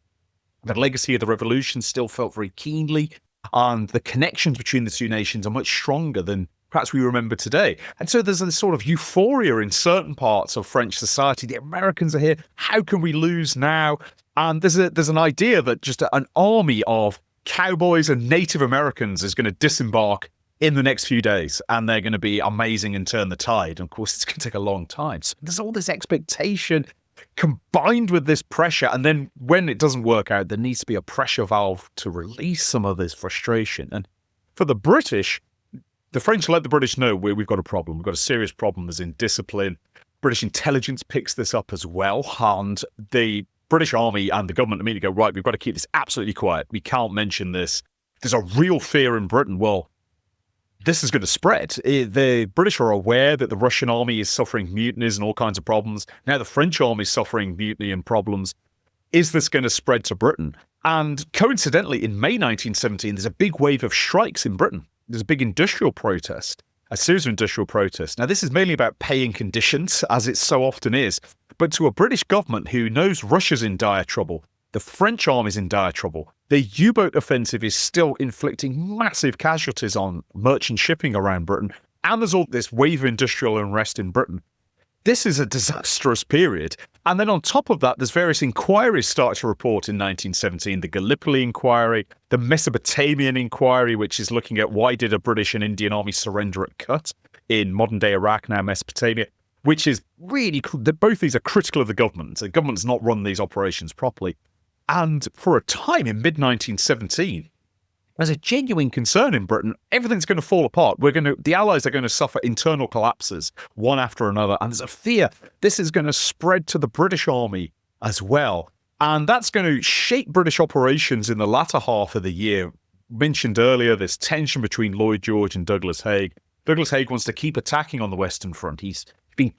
The legacy of the revolution still felt very keenly, and the connections between the two nations are much stronger than perhaps we remember today. And so there's this sort of euphoria in certain parts of French society. The Americans are here. How can we lose now? And there's an idea that just an army of cowboys and Native Americans is going to disembark in the next few days, and they're going to be amazing and turn the tide. And of course, it's going to take a long time. So there's all this expectation combined with this pressure, and then when it doesn't work out, there needs to be a pressure valve to release some of this frustration. And for the British, the French let the British know we've got a problem. We've got a serious problem as in discipline. British intelligence picks this up as well, and the British army and the government immediately go, right, we've got to keep this absolutely quiet. We can't mention this. There's a real fear in Britain. Well, this is going to spread. The British are aware that the Russian army is suffering mutinies and all kinds of problems. Now the French army is suffering mutiny and problems. Is this going to spread to Britain? And coincidentally, in May 1917, there's a big wave of strikes in Britain. There's a big industrial protest, a series of industrial protests. Now, this is mainly about pay and conditions, as it so often is. But to a British government who knows Russia's in dire trouble, the French army's in dire trouble, the U-boat offensive is still inflicting massive casualties on merchant shipping around Britain, and there's all this wave of industrial unrest in Britain. This is a disastrous period. And then on top of that, there's various inquiries start to report in 1917. The Gallipoli inquiry, the Mesopotamian inquiry, which is looking at why did a British and Indian army surrender at Kut in modern-day Iraq, now Mesopotamia, which is really, both these are critical of the government. The government's not run these operations properly. And for a time in mid-1917, there's a genuine concern in Britain. Everything's going to fall apart. The Allies are going to suffer internal collapses, one after another. And there's a fear this is going to spread to the British army as well. And that's going to shape British operations in the latter half of the year. Mentioned earlier, this tension between Lloyd George and Douglas Haig. Douglas Haig wants to keep attacking on the Western Front. He's been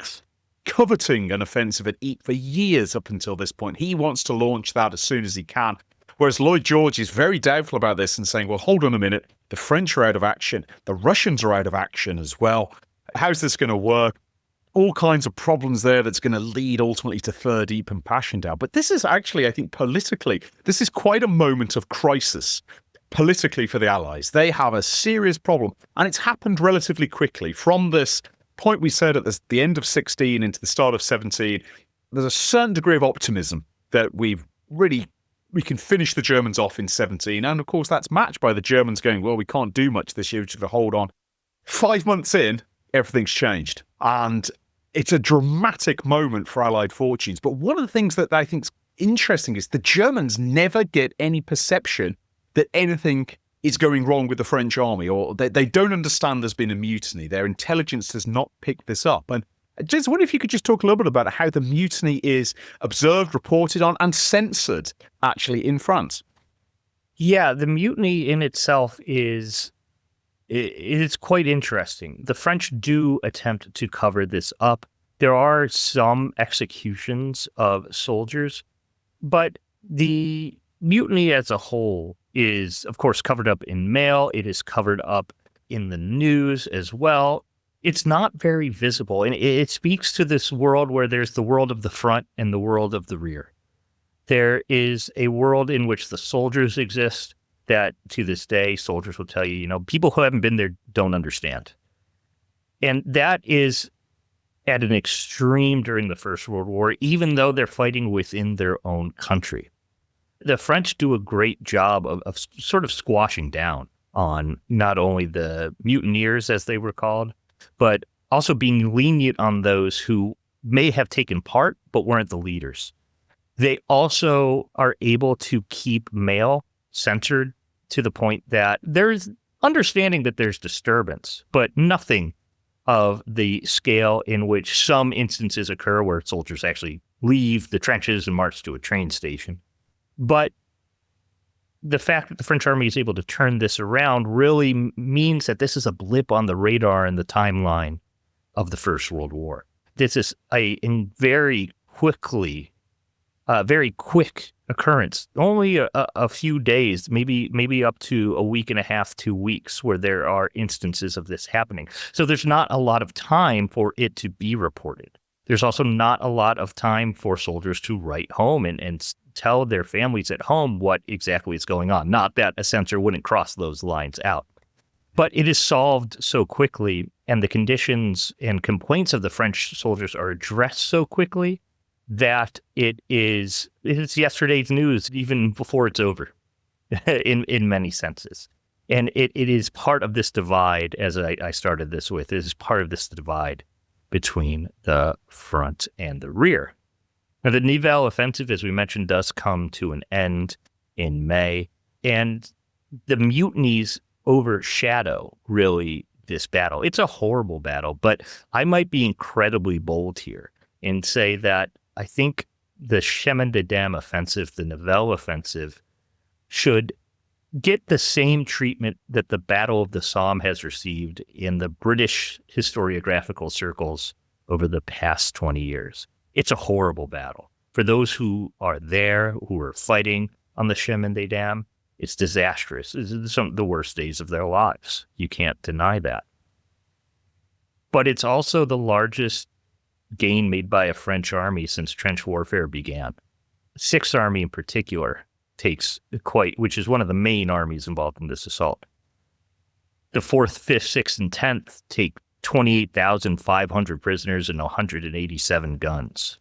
coveting an offensive at Ypres for years up until this point. He wants to launch that as soon as he can. Whereas Lloyd George is very doubtful about this and saying, well, hold on a minute. The French are out of action. The Russians are out of action as well. How's this going to work? All kinds of problems there that's going to lead ultimately to Third Ypres and Passchendaele. But this is actually, I think, politically, this is quite a moment of crisis politically for the Allies. They have a serious problem, and it's happened relatively quickly. From this point we said at the end of 16 into the start of 17, there's a certain degree of optimism that we've really we can finish the Germans off in 17. And of course, that's matched by the Germans going, well, we can't do much this year, just hold on. 5 months in, everything's changed. And it's a dramatic moment for Allied fortunes. But one of the things that I think is interesting is the Germans never get any perception that anything is going wrong with the French army, or they don't understand there's been a mutiny. Their intelligence does not pick this up. And I just wonder if you could just talk a little bit about how the mutiny is observed, reported on, and censored, actually, in France. Yeah, the mutiny in itself is quite interesting. The French do attempt to cover this up. There are some executions of soldiers, but the mutiny as a whole is, of course, covered up in mail. It is covered up in the news as well. It's not very visible, and it speaks to this world where there's the world of the front and the world of the rear. There is a world in which the soldiers exist that, to this day, soldiers will tell you, people who haven't been there don't understand. And that is at an extreme during the First World War, even though they're fighting within their own country. The French do a great job of sort of squashing down on not only the mutineers, as they were called, but also being lenient on those who may have taken part but weren't the leaders. They also are able to keep mail censored to the point that there's understanding that there's disturbance, but nothing of the scale in which some instances occur where soldiers actually leave the trenches and march to a train station. But the fact that the French army is able to turn this around really means that this is a blip on the radar in the timeline of the First World War. This is a very quick occurrence, only a few days, maybe up to a week and a half, 2 weeks, where there are instances of this happening. So there's not a lot of time for it to be reported. There's also not a lot of time for soldiers to write home and tell their families at home what exactly is going on. Not that a censor wouldn't cross those lines out. But it is solved so quickly, and the conditions and complaints of the French soldiers are addressed so quickly that it's yesterday's news even before it's over in many senses. And it is part of this divide, as I started this with, it is part of this divide between the front and the rear. Now, the Nivelle Offensive, as we mentioned, does come to an end in May, and the mutinies overshadow, really, this battle. It's a horrible battle, but I might be incredibly bold here and say that I think the Chemin offensive, the Nivelle Offensive, should get the same treatment that the Battle of the Somme has received in the British historiographical circles over the past 20 years. It's a horrible battle. For those who are there, who are fighting on the Chemin des Dames, it's disastrous. It's some of the worst days of their lives. You can't deny that. But it's also the largest gain made by a French army since trench warfare began. Sixth Army in particular which is one of the main armies involved in this assault. The 4th, 5th, 6th, and 10th take 28,500 prisoners and 187 guns.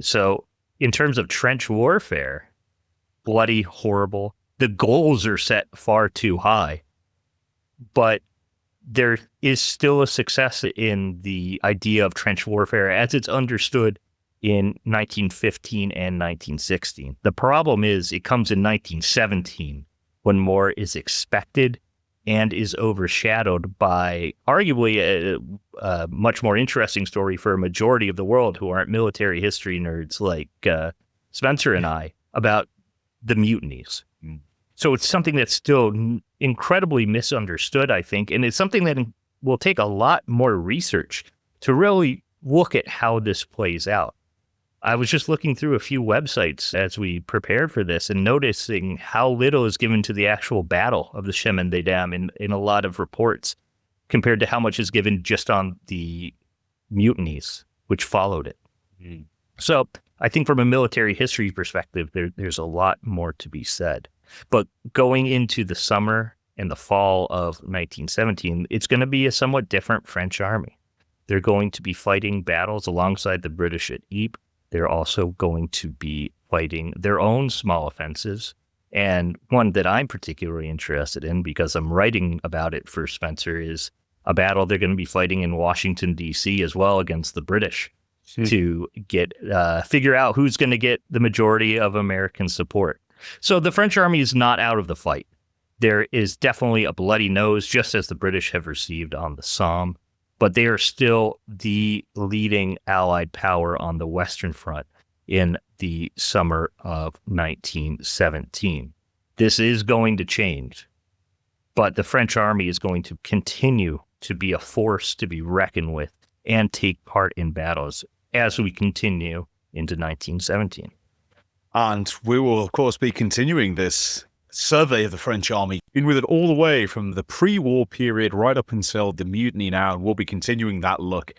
So in terms of trench warfare, bloody, horrible. The goals are set far too high, but there is still a success in the idea of trench warfare as it's understood in 1915 and 1916. The problem is it comes in 1917 when more is expected and is overshadowed by arguably a much more interesting story for a majority of the world who aren't military history nerds like Spencer and I about the mutinies. So it's something that's still incredibly misunderstood, I think, and it's something that will take a lot more research to really look at how this plays out. I was just looking through a few websites as we prepared for this and noticing how little is given to the actual battle of the Chemin des Dames in a lot of reports compared to how much is given just on the mutinies which followed it. So I think from a military history perspective, there's a lot more to be said. But going into the summer and the fall of 1917, it's going to be a somewhat different French army. They're going to be fighting battles alongside the British at Ypres. They're also going to be fighting their own small offensives. And one that I'm particularly interested in, because I'm writing about it for Spencer, is a battle they're going to be fighting in Washington, D.C. as well against the British to get figure out who's going to get the majority of American support. So the French army is not out of the fight. There is definitely a bloody nose, just as the British have received on the Somme, but they are still the leading Allied power on the Western Front in the summer of 1917. This is going to change, but the French army is going to continue to be a force to be reckoned with and take part in battles as we continue into 1917. And we will, of course, be continuing this survey of the French army, in with it all the way from the pre-war period right up until the mutiny now. And we'll be continuing that look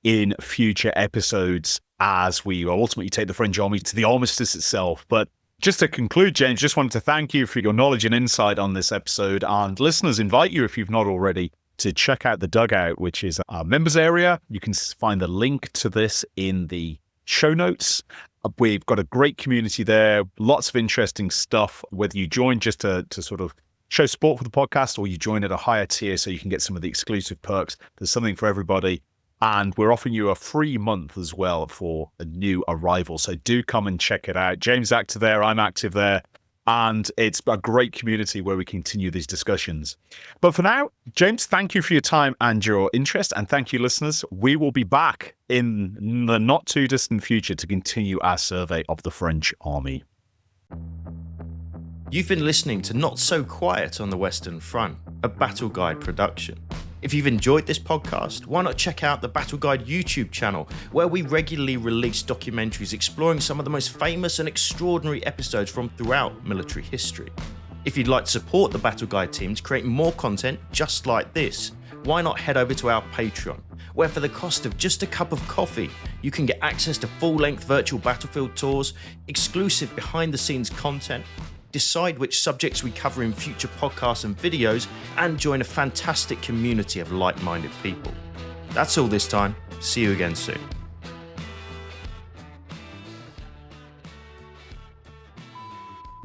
in future episodes as we ultimately take the French army to the armistice itself. But just to conclude, James, just wanted to thank you for your knowledge and insight on this episode. And listeners, invite you, if you've not already, to check out the Dugout, which is our members area. You can find the link to this in the show notes. We've got a great community there, lots of interesting stuff, whether you join just to sort of show support for the podcast, or you join at a higher tier so you can get some of the exclusive perks. There's something for everybody. And we're offering you a free month as well for a new arrival. So do come and check it out. James is active there. I'm active there. And it's a great community where we continue these discussions. But for now, James, thank you for your time and your interest. And thank you, listeners. We will be back in the not too distant future to continue our survey of the French army. You've been listening to Not So Quiet on the Western Front, a Battle Guide production. If you've enjoyed this podcast, why not check out the Battle Guide YouTube channel, where we regularly release documentaries exploring some of the most famous and extraordinary episodes from throughout military history. If you'd like to support the Battle Guide team to create more content just like this, why not head over to our Patreon, where for the cost of just a cup of coffee, you can get access to full-length virtual battlefield tours, exclusive behind-the-scenes content, decide which subjects we cover in future podcasts and videos, and join a fantastic community of like-minded people. That's all this time. See you again soon.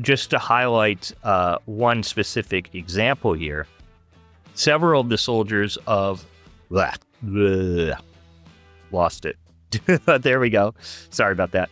Just to highlight one specific example here, several of the soldiers of... lost it. There we go. Sorry about that.